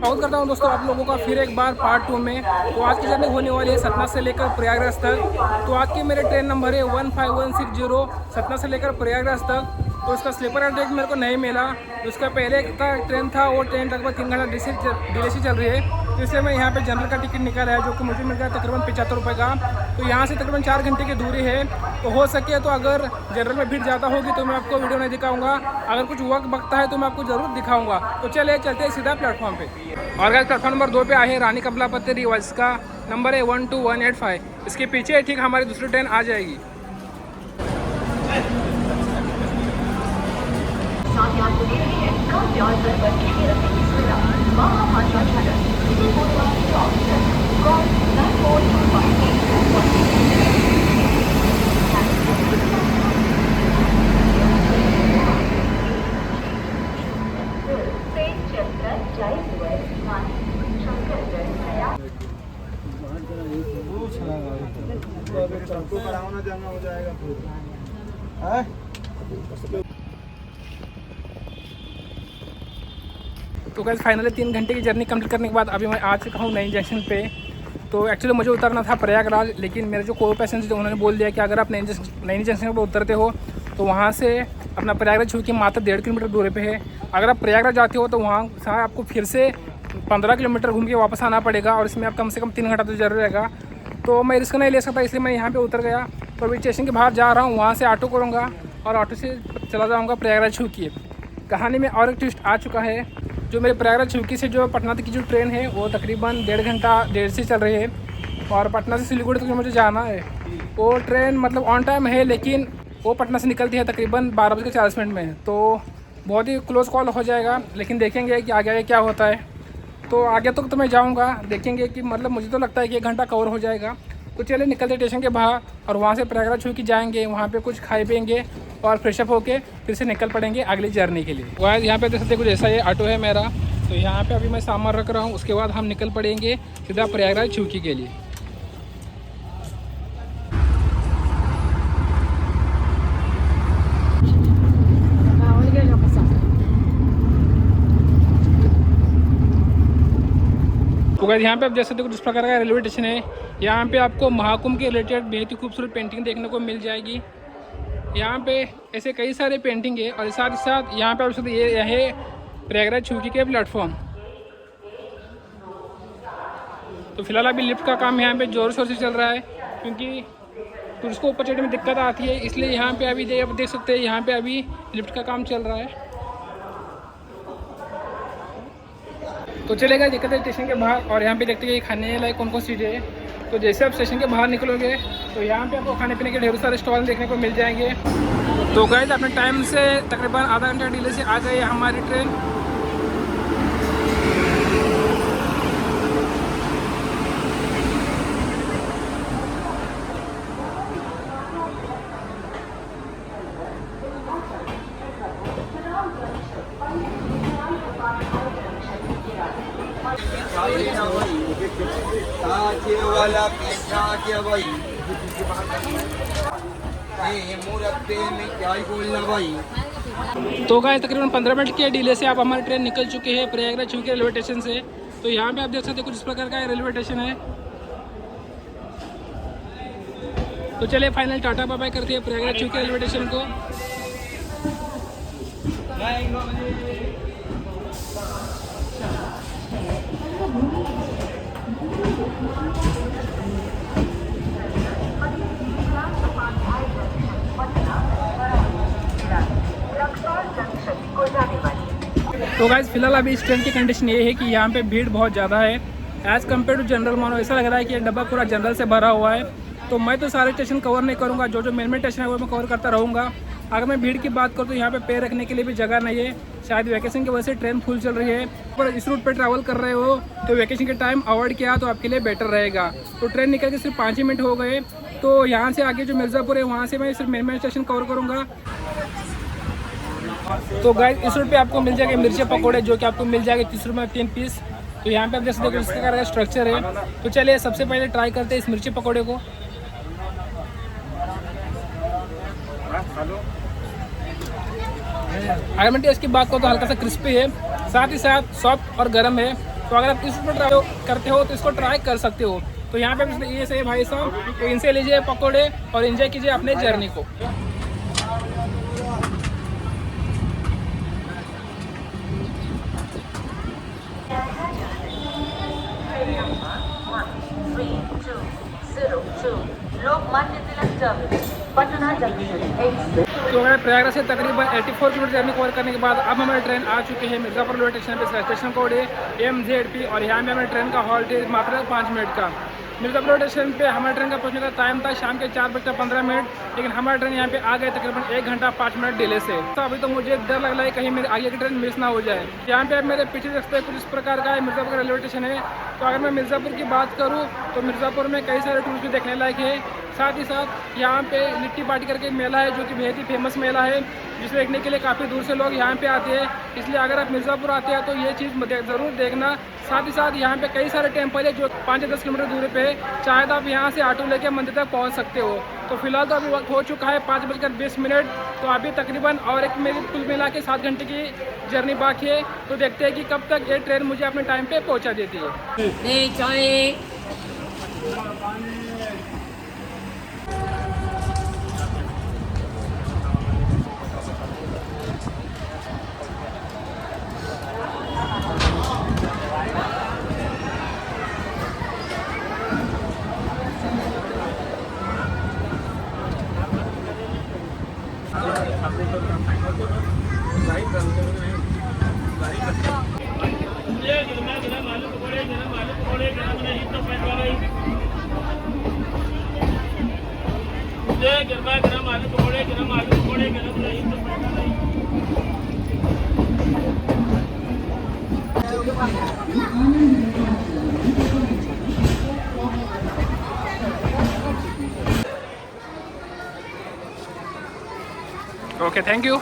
स्वागत करता हूं दोस्तों आप लोगों का फिर एक बार पार्ट 2 में। तो आज की जर्नी होने वाली है सतना से लेकर प्रयागराज तक। तो आज की मेरे ट्रेन नंबर है 15160 सतना से लेकर प्रयागराज तक। तो इसका स्लीपर का ट्रेन मेरे को नहीं मिला। उसका पहले का ट्रेन था वो ट्रेन लगभग 3 घंटा डिले से चल रही है। तो इसलिए मैं यहाँ पे जनरल का टिकट निकाला है जो कि मुझे मिल गया तकरीबन 75 रुपये का। तो यहाँ से तकरीबन 4 घंटे की दूरी है। तो हो सके तो अगर जनरल में भीड़ ज़्यादा होगी तो मैं आपको वीडियो नहीं दिखाऊंगा, अगर कुछ वक्त बकता है तो मैं आपको ज़रूर दिखाऊंगा। तो चलिए चलते हैं सीधा प्लेटफॉर्म पे। और गाइस प्लेटफॉर्म नंबर 2 पे आए हैं रानी कमलापति रीवा, इसका नंबर है 12185। इसके पीछे ठीक हमारी दूसरी ट्रेन आ जाएगी। जाना हो जाएगा तो गाइस फाइनली 3 घंटे की जर्नी कंप्लीट करने के बाद अभी मैं आ चुका हूँ नई जंक्शन पे। तो एक्चुअली मुझे उतरना था प्रयागराज, लेकिन मेरे जो को पैसेंजर उन्होंने बोल दिया कि अगर आप नई जंक्शन पर उतरते हो तो वहाँ से अपना प्रयागराज छू के मात्र 1.5 किलोमीटर दूरी पे है। अगर आप प्रयागराज जाते हो तो वहाँ से आपको फिर से 15 किलोमीटर घूम के वापस आना पड़ेगा और इसमें आप कम से कम 3 घंटा तो जरूर रहेगा। तो मैं रिस्क नहीं ले सकता, इसलिए मैं यहाँ पे उतर गया। तो अभी स्टेशन के बाहर जा रहा हूँ, वहाँ से ऑटो करूँगा और ऑटो से चला जाऊँगा प्रयागराज छूकी। कहानी में और एक ट्विस्ट आ चुका है। जो मेरे प्रयागराज छूकी से जो पटना तक की जो ट्रेन है वो तकरीबन 1.5 घंटा देर से चल रही है और पटना से सिलीगुड़ी तक मुझे जाना है। वो ट्रेन मतलब ऑन टाइम है, लेकिन वो पटना से निकलती है तकरीबन 12:40 में। तो बहुत ही क्लोज कॉल हो जाएगा, लेकिन देखेंगे कि आगे क्या होता है। तो आगे तक तो मैं जाऊंगा, देखेंगे कि मतलब मुझे तो लगता है कि 1 घंटा कवर हो जाएगा। तो चलिए निकलते स्टेशन के बाहर और वहाँ से प्रयागराज छू के जाएंगे, वहाँ पे कुछ खाए पिएंगे और फ्रेशअप होके फिर से निकल पड़ेंगे अगली जर्नी के लिए। वहाँ यहाँ पे देख सकते कुछ ऐसा ये ऑटो है मेरा। तो यहाँ पे अभी मैं सामान रख रहा हूँ, उसके बाद हम निकल पड़ेंगे सीधा प्रयागराज छूकी के लिए। तो गाइस यहाँ पे आप देख सकते हो कुछ प्रकार का रेलवे स्टेशन है। यहाँ पे आपको महाकुंभ के रिलेटेड बेहद ही खूबसूरत पेंटिंग देखने को मिल जाएगी। यहाँ पे ऐसे कई सारे पेंटिंग है और साथ ही साथ यहाँ पे आप सकते ये है प्रयागराज छूकी के प्लेटफॉर्म। तो फिलहाल अभी लिफ्ट का काम यहाँ पे जोर शोर से चल रहा है, क्योंकि टूरिस्ट को ऊपर चढ़ने में दिक्कत आती है, इसलिए यहाँ पे अभी आप देख सकते हैं यहाँ पे अभी लिफ्ट का काम चल रहा है। तो चलेगा दिक्कत है स्टेशन के बाहर और यहाँ पे देखते हैं खाने लायक कौन कौन सी चीज़ें है। तो जैसे आप स्टेशन के बाहर निकलोगे तो यहाँ पे आपको खाने पीने के ढेर सारे स्टॉल देखने को मिल जाएंगे। तो गाइस अपने टाइम से तकरीबन आधा घंटा डिले से आ गई है हमारी ट्रेन। तो गाइस तकरीबन 15 मिनट के डिले से आप हमारी ट्रेन निकल चुके हैं प्रयागराज छूकी रेलवे स्टेशन से। तो यहाँ पे आप देख सकते हैं कुछ इस प्रकार का रेलवे स्टेशन है। तो चलिए फाइनल टाटा बाय बाय करते हैं प्रयागराज छूकी रेलवे स्टेशन को। तो गाइस फिलहाल अभी इस ट्रेन की कंडीशन ये है कि यहाँ पे भीड़ बहुत ज़्यादा है एज़ कम्पेयर टू जनरल। मानो ऐसा लग रहा है कि ये डब्बा पूरा जनरल से भरा हुआ है। तो मैं तो सारे स्टेशन कवर नहीं करूँगा, जो मेन स्टेशन है वो मैं कवर करता रहूँगा। अगर मैं भीड़ की बात करूँ तो यहाँ पे पैर रखने के लिए भी जगह नहीं है। शायद वैकेशन की वजह से ट्रेन फुल चल रही है, पर इस रूट पर ट्रैवल कर रहे हो तो वैकेशन के टाइम अवॉइड किया तो आपके लिए बेटर रहेगा। तो ट्रेन निकल के सिर्फ 5 ही मिनट हो गए। तो यहाँ से आगे जो मिर्ज़ापुर है वहाँ से मैं सिर्फ मेन स्टेशन कवर करूँगा। तो गाइस इस रूट पे आपको मिल जाएगा मिर्ची पकौड़े, जो कि आपको मिल जाएगा 30 रुपये में 3 पीस। तो यहाँ पे आप देख सकते हो इसका स्ट्रक्चर है। तो चलिए सबसे पहले ट्राई करते हैं इस मिर्ची पकौड़े को। अगर मैं टेस्ट की बात करूँ तो हल्का सा क्रिस्पी है, साथ ही साथ सॉफ्ट और गर्म है। तो अगर आप इस पर ट्राई करते हो तो इसको ट्राई कर सकते हो। तो यहाँ पे ये सही भाई साहब, तो इनसे लीजिए पकौड़े और एंजॉय कीजिए अपने जर्नी को। Lokmanya Tilak terminus Patna junction. तो हमारे प्रयागराज से तकरीबन 84 किलोमीटर जर्नी कवर करने के बाद अब हमारी ट्रेन आ चुकी है मिर्ज़ापुर रेलवे स्टेशन पे। स्टेशन कोड है MZP और यहाँ पे हमारी ट्रेन का हॉल्ट है मात्र 5 मिनट का। मिर्ज़ापुर रेलवे स्टेशन पे हमारी ट्रेन का पहुँचने का टाइम था शाम के 4:15, लेकिन हमारी ट्रेन यहाँ पे आ गई तकरीबन 1 घंटा 5 मिनट डिले से। तो अभी तो मुझे डर लग रहा है कहीं मेरे आगे की ट्रेन मिस ना हो जाए। यहाँ पे मेरे पीछे देखते हैं कुछ इस प्रकार का है मिर्ज़ापुर रेलवे स्टेशन है। तो अगर मैं मिर्ज़ापुर की बात करूँ तो मिर्ज़ापुर में कई सारे टूरिस्ट भी देखने लायक है। साथ ही साथ यहाँ पे लिट्टी पार्टी करके मेला है जो कि बेहद ही फेमस मेला है, जिसे देखने के लिए काफ़ी दूर से लोग यहाँ पे आते हैं। इसलिए अगर आप मिर्ज़ापुर आते हैं तो ये चीज़ ज़रूर देखना। साथ ही साथ यहाँ पे कई सारे टेम्पल है जो 5-10 किलोमीटर दूरी पे है, चाहे तो आप यहाँ से ऑटो लेके मंदिर तक पहुँच सकते हो। तो फिलहाल तो अभी वक्त हो चुका है 5:20, तो अभी तकरीबन और एक मेरी कुल मिला के 7 घंटे की जर्नी बाकी है। तो देखते हैं कि कब तक ये ट्रेन मुझे अपने टाइम पे पहुँचा देती है। Okay, thank you.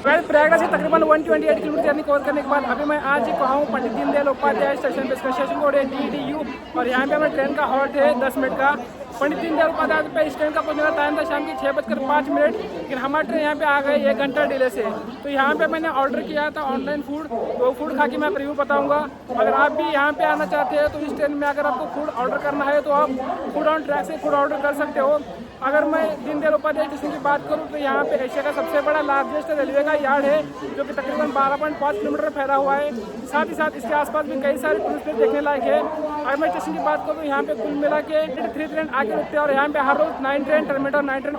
प्रयागराज से तकरीबन 128 किलोमीटर जर्नी कवर करने के बाद अभी मैं आज ही कहा हूँ पंडित दीनदयाल उपाध्याय स्टेशन पे। स्टेशन कोड है DDU और यहाँ पे हमें ट्रेन का हॉल्ट है 10 मिनट का। पंडित दीनदयाल उपाध्याय पे इस ट्रेन का पहुँचने का टाइम था शाम के 6:05, लेकिन हमारी ट्रेन यहाँ पे आ गई 1 घंटा डिले से। तो यहाँ पे मैंने ऑर्डर किया था ऑनलाइन फूड, तो फूड खा के मैं रिव्यू बताऊँगा। अगर आप भी यहाँ पे आना चाहते हैं तो इस ट्रेन में अगर आपको फूड ऑर्डर करना है तो आप फूड ऑन ट्रैक से फूड ऑर्डर कर सकते हो। अगर मैं दीनदयाल उपाध्याय स्टेशन की बात करूँ तो यहाँ पे एशिया का सबसे बड़ा लार्जेस्ट रेलवे का यार्ड है जो कि तकरीबन 12.5 किलोमीटर फैला हुआ है। साथ ही साथ इसके आसपास भी कई सारे टूरिस्ट प्लेस देखने लायक है। अगर मैं स्टेशन की बात करूँ तो यहाँ पे कुल मिला के 3 ट्रेन आके रुकते हैं और यहाँ पे हर रोज 9 ट्रेन टर्मिनेटर 9 ट्रेन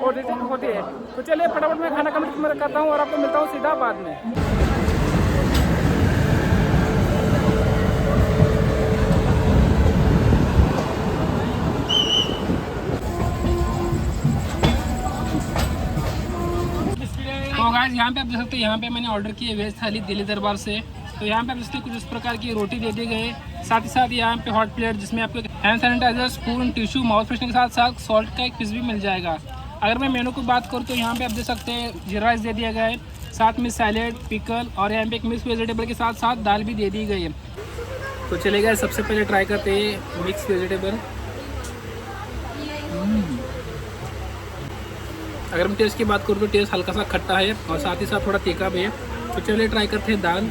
होती है। तो चलिए फटाफट मैं खाना कमेंट करता हूँ और आपको मिलता हूँ सीधा बाद में। तो गाइस यहाँ पे आप देख सकते हैं, यहाँ पे मैंने ऑर्डर किया वेज थाली दिल्ली दरबार से। तो यहाँ पे आप देखते हैं कुछ इस प्रकार की रोटी दे दी गई। साथ ही साथ यहाँ पे हॉट प्लेट जिसमें आपको hand sanitiser, spoon, tissue, mouth freshener के साथ साथ सॉल्ट का एक पीस भी मिल जाएगा। अगर मैं मेनू की बात करूँ तो यहाँ पे आप देख सकते हैं जीरा राइस दे दिया गया है, साथ में सैलेड, पिकल और यहाँ पे एक मिक्स वेजिटेबल के साथ साथ दाल भी दे दी गई है। तो चलेगा सबसे पहले ट्राई करते हैं मिक्स वेजिटेबल। अगर मैं टेस्ट की बात करूँ तो टेस्ट हल्का सा खट्टा है और साथ ही साथ थोड़ा तीखा भी है। तो चलिए ट्राई करते हैं दाल।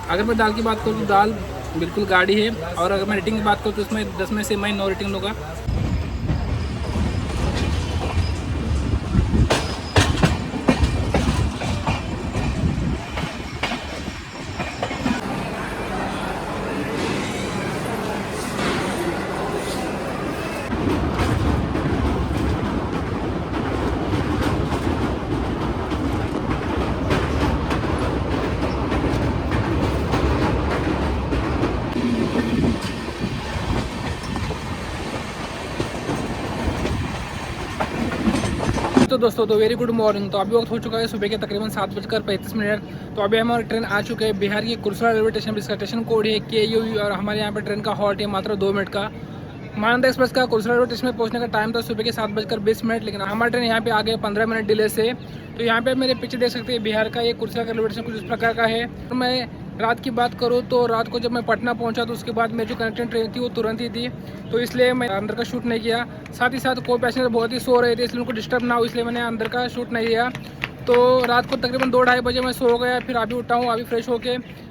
अगर मैं दाल की बात करूँ तो दाल बिल्कुल गाढ़ी है और अगर मैं रेटिंग की बात करूँ तो इसमें 10 में से मैं 9 रेटिंग दूँगा। तो दोस्तों तो वेरी गुड मॉर्निंग। तो अभी वक्त हो चुका है सुबह के तकरीबन 7:35। तो अभी हमारी ट्रेन आ चुके हैं बिहार की कुर्सरा रेलवे स्टेशन। इसका स्टेशन कोड है KU और हमारे यहाँ पे ट्रेन का हॉल्ट है मात्र 2 मिनट का। महानंदा एक्सप्रेस का कुर्सरा रेलवे स्टेशन में पहुँचने का टाइम था सुबह के 7:20, लेकिन हमारी ट्रेन यहाँ पे आ गई 15 मिनट डिले से। तो यहाँ पे मेरे पीछे देख सकते हैं बिहार का ये कुर्सरा रेलवे स्टेशन कुछ इस प्रकार का है। तो मैं रात की बात करूँ तो रात को जब मैं पटना पहुंचा तो उसके बाद मेरी जो कनेक्टिंग ट्रेन थी वो तुरंत ही थी, तो इसलिए मैं अंदर का शूट नहीं किया। साथ ही साथ को पैसेंजर बहुत ही सो रहे थे, इसलिए उनको डिस्टर्ब ना हो इसलिए मैंने अंदर का शूट नहीं किया। तो रात को तकरीबन 2-2:30 बजे मैं सो गया, फिर अभी उठा हूँ, अभी फ्रेश होके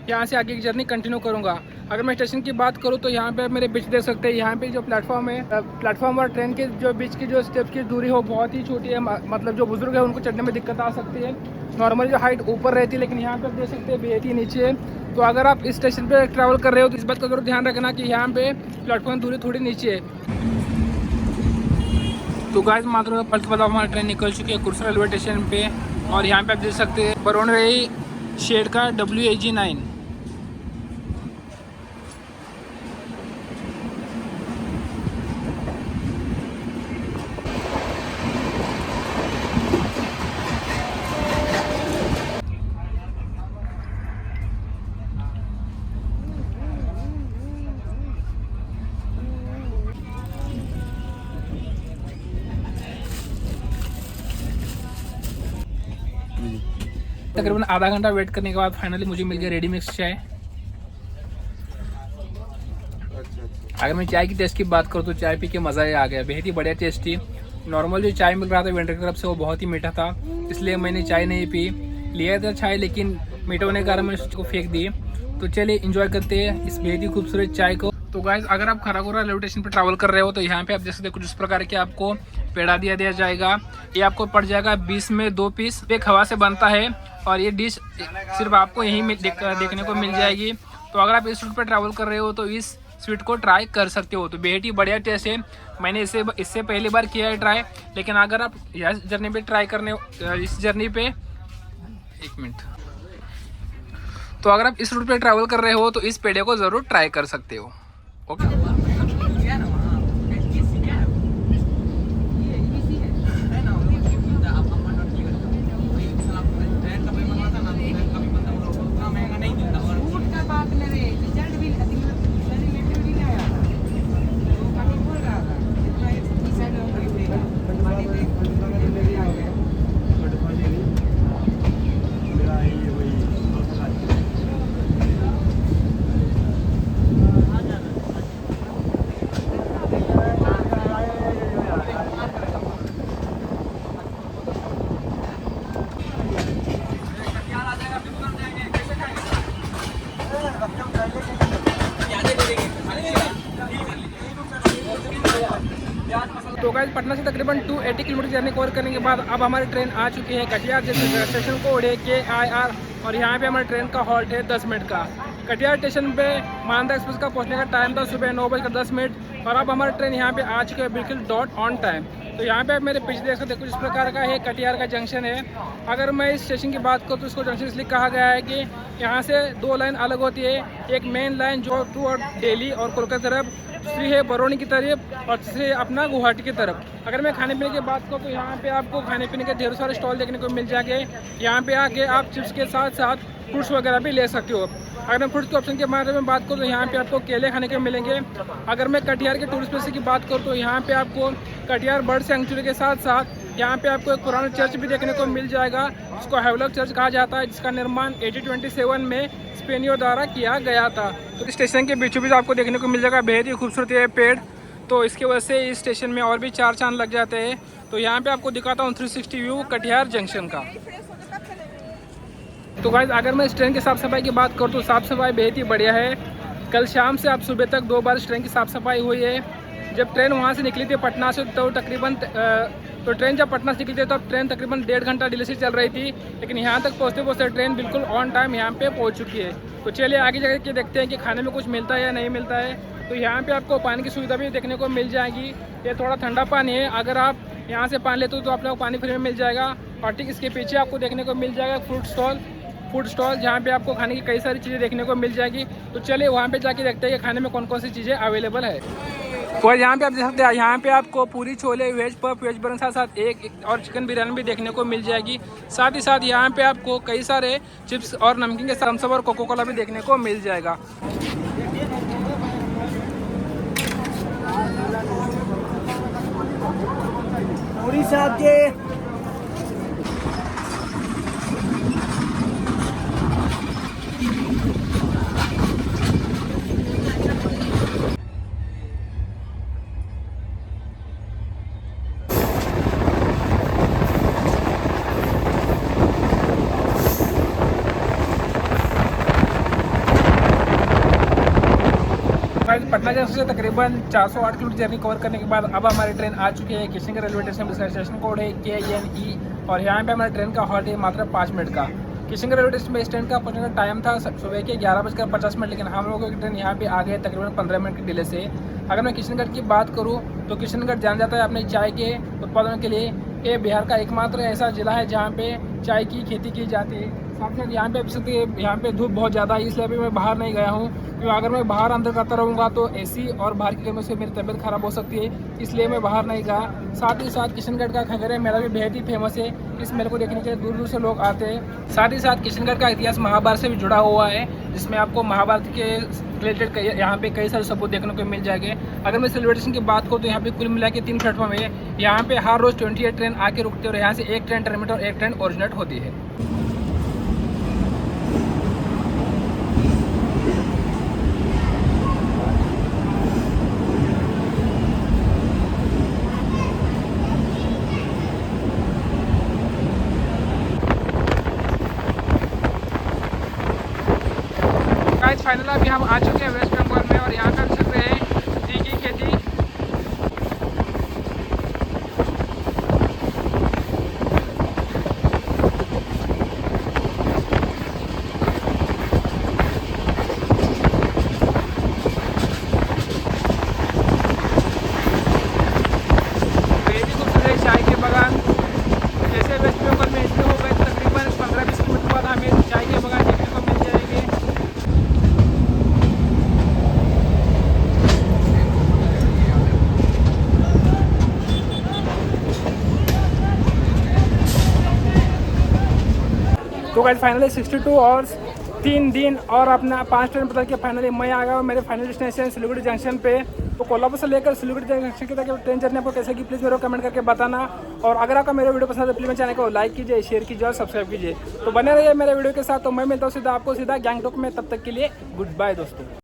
यहाँ से आगे की जर्नी कंटिन्यू करूँगा। अगर मैं स्टेशन की बात करूँ तो यहाँ पे मेरे बीच देख सकते हैं, यहाँ पे जो प्लेटफॉर्म है, प्लेटफॉर्म और ट्रेन के जो बीच की जो स्टेप की दूरी हो बहुत ही छोटी है, मतलब जो बुजुर्ग है उनको चढ़ने में दिक्कत आ सकती है। नॉर्मली जो हाइट ऊपर रहती है, लेकिन यहाँ पे आप देख सकते हैं बेहद ही नीचे है। तो अगर आप इस स्टेशन पे ट्रैवल कर रहे हो तो इस बात का जरूर ध्यान रखना कि यहाँ पे प्लेटफॉर्म दूरी थोड़ी नीचे है। तो गाइस मात्र पल के बाद हमारी ट्रेन निकल चुकी है कुर्सा रेलवे स्टेशन पे, और यहाँ पे आप देख सकते हैं बरोनवेई शेड का WAG9। तकरीबन आधा घंटा वेट करने के बाद फाइनली मुझे मिल गया रेडी मिक्स चाय। अगर मैं चाय की टेस्ट की बात करूँ तो चाय पी के मज़ा ही आ गया, बेहद ही बढ़िया टेस्टी। नॉर्मल जो चाय मिल रहा था वेंडर की तरफ से वो बहुत ही मीठा था, इसलिए मैंने चाय नहीं पी। लिया था चाय लेकिन मीठा होने के कारण मैंने उसको फेंक दी। तो चलिए इंजॉय करते हैं इस बेहद ही खूबसूरत चाय को। तो गाइस अगर आप खरागोरा रेलवे स्टेशन पर ट्रैवल कर रहे हो तो यहाँ पे आप देख सकते हो कुछ इस प्रकार के आपको पेड़ा दिया जाएगा। ये आपको पड़ जाएगा 20 में 2 पीस, एक हवा से बनता है और ये डिश सिर्फ आपको यहीं देखने को मिल जाएगी। तो अगर आप इस रूट पर ट्रैवल कर रहे हो तो इस स्वीट को ट्राई कर सकते हो। तो बेहद ही बढ़िया टेस्ट है, मैंने इससे पहली बार किया है ट्राई। लेकिन अगर आप इस जर्नी पे ट्राई करने इस जर्नी पे 1 मिनट, तो अगर आप इस रूट पे ट्रैवल कर रहे हो तो इस पेड़े को ज़रूर ट्राई कर सकते हो। ओके तो गाइस पटना से तकरीबन 280 किलोमीटर जर्नी कवर करने के बाद अब हमारी ट्रेन आ चुकी है कटिहार स्टेशन कोड है KIR, और यहाँ पे हमारी ट्रेन का हॉल्ट है 10 मिनट का। कटिहार स्टेशन पे मानदा एक्सप्रेस का पहुँचने का टाइम था सुबह 9:10, और अब हमारी ट्रेन यहाँ पे आ चुकी है बिल्कुल डॉट ऑन टाइम। तो यहाँ पे आप मेरे पीछे देख सकते हैं कुछ इस प्रकार का है कटिहार का जंक्शन है। अगर मैं इस स्टेशन की बात करूँ तो इसको जंक्शन इसलिए कहा गया है कि यहाँ से 2 लाइन अलग होती है, एक मेन लाइन जो टू दिल्ली और कोलकाता तरफ, दूसरी है बरौनी की तरफ, और तीसरी है अपना गुवाहाटी की तरफ। अगर मैं खाने पीने की बात करूँ तो यहाँ पे आपको खाने पीने के ढेर सारे स्टॉल देखने को मिल जाएंगे। यहाँ पे आके आप चिप्स के साथ साथ फ्रूट्स वगैरह भी ले सकते हो। अगर मैं फ्रूट्स के ऑप्शन के बारे में बात करूँ तो यहाँ पे आपको केले खाने के मिलेंगे। अगर मैं कटिहार के टूरिस्ट प्लेस की बात करूँ तो यहाँ पे आपको कटिहार बर्ड सेंचुरी के साथ साथ यहाँ पे आपको एक पुराना चर्च भी देखने को मिल जाएगा, जिसको हैवलॉक चर्च कहा जाता है, जिसका निर्माण 1827 में स्पेनियों द्वारा किया गया था। तो स्टेशन के बीचों बीच आपको देखने को मिल जाएगा बेहद ही खूबसूरत है पेड़। तो इसकी वजह से इस स्टेशन में और भी 4 चांद लग जाते हैं। तो यहाँ पे आपको दिखाता हूँ 360 व्यू कटिहार जंक्शन का। तो गाइस अगर मैं इस ट्रेन की साफ़ सफाई की बात करूँ तो साफ़ सफाई बेहद ही बढ़िया है। कल शाम से अब सुबह तक 2 बार इस ट्रेन की साफ़ सफाई हुई है। जब ट्रेन वहाँ से निकली थी पटना से तो तकरीबन तो ट्रेन जब पटना से निकली थी तब ट्रेन तकरीबन 1.5 घंटा डिले से चल रही थी, लेकिन यहाँ तक पहुँचते ट्रेन बिल्कुल ऑन टाइम यहाँ पे पहुँच चुकी है। तो चलिए आगे जाकर के देखते हैं कि खाने में कुछ मिलता है या नहीं मिलता है। तो यहाँ पे आपको पानी की सुविधा भी देखने को मिल जाएगी। ये थोड़ा ठंडा पानी है, अगर आप यहाँ से पानी लेते हो तो आप लोग पानी फ्री में मिल जाएगा। और ठीक इसके पीछे आपको देखने को मिल जाएगा फूड स्टॉल जहाँ पे आपको खाने की कई सारी चीज़ें देखने को मिल जाएगी। तो चलिए वहाँ पे जाके देखते हैं कि खाने में कौन कौन सी चीज़ें अवेलेबल है। और यहाँ पे आप देख सकते हैं, यहाँ पे आपको puri chole, veg puff, veg burger साथ साथ एक और चिकन बिरयानी भी देखने को मिल जाएगी। साथ ही साथ यहाँ पे आपको कई सारे चिप्स और नमकीन के थम्स अप और कोको कोला भी देखने को मिल जाएगा। पटना जंक्शन से तकरीबन 408 किलोमीटर जर्नी कवर करने के बाद अब हमारी ट्रेन आ चुकी है किशनगढ़ रेलवे स्टेशन पर। स्टेशन कोड है KNE और यहाँ पे हमारी ट्रेन का हॉल्ट है मात्र 5 मिनट का। किशनगढ़ रेलवे स्टेशन में इस ट्रेन का पहुंचने का टाइम था सुबह के 11:50, लेकिन हम लोगों की ट्रेन यहाँ पे आ गई तकरीबन 15 मिनट की डिले से। अगर मैं किशनगढ़ की बात करूँ तो किशनगढ़ जाना जाता है अपने चाय के उत्पादन के लिए। ये बिहार का एकमात्र ऐसा ज़िला है जहाँ पे चाय की खेती की जाती है। साथ ही यहाँ पे अभी सकते यहाँ पे धूप बहुत ज़्यादा है, इसलिए अभी मैं बाहर नहीं गया हूँ, क्योंकि अगर मैं बाहर अंदर करता रहूँगा तो AC और बाहर की गर्मी से मेरी तबीयत ख़राब हो सकती है, इसलिए मैं बाहर नहीं गया। साथ ही साथ किशनगढ़ का खगड़िया मेला भी बेहद ही फेमस है। इस मेले को देखने के लिए दूर दूर से लोग आते हैं। साथ ही साथ किशनगढ़ का इतिहास महाभारत से भी जुड़ा हुआ है, जिसमें आपको महाभारत के रिलेटेड यहाँ पे कई सारे सबूत देखने को मिल जाएंगे। अगर मैं रेलवे स्टेशन की बात करूँ तो यहाँ पे कुल मिला के 3 प्लेटफॉर्म है। यहाँ पे हर रोज़ 28 ट्रेन आके रुकती है और यहाँ से एक ट्रेन टर्मिनेट और एक ट्रेन ओरिजिनेट होती है। फाइनल अभी हम आ चुके हैं वेस्ट बंगाल में और यहाँ का चल रहे हैं टी की खेती। चाय के बागान जैसे वेस्ट बंगाल में इसलिए हो गए तकरीबन 15-20 किलोमीटर बाद हमें चाय के बागान देखने को मिल जाएंगे। तो गाइस फाइनली 62 आवर्स 3 दिन और अपना 5 ट्रेन बदल के फाइनली मैं आ गया हूँ मेरे फाइनल डेस्टिनेशन सिलीगुड़ी जंक्शन पे। तो कोल्हापुर से लेकर सिलीगुड़ी जंक्शन की तक ट्रेन जर्नी आपको कैसे की प्लीज़ मेरे को कमेंट करके बताना। और अगर आपका मेरा वीडियो पसंद है प्लीज़ मेरे चैनल को लाइक कीजिए, शेयर कीजिए और सब्सक्राइब कीजिए। तो बने रहिए मेरे वीडियो के साथ। तो मैं मिलता हूँ सीधा आपको सीधा गैंगटॉक में, तब तक के लिए गुड बाय दोस्तों।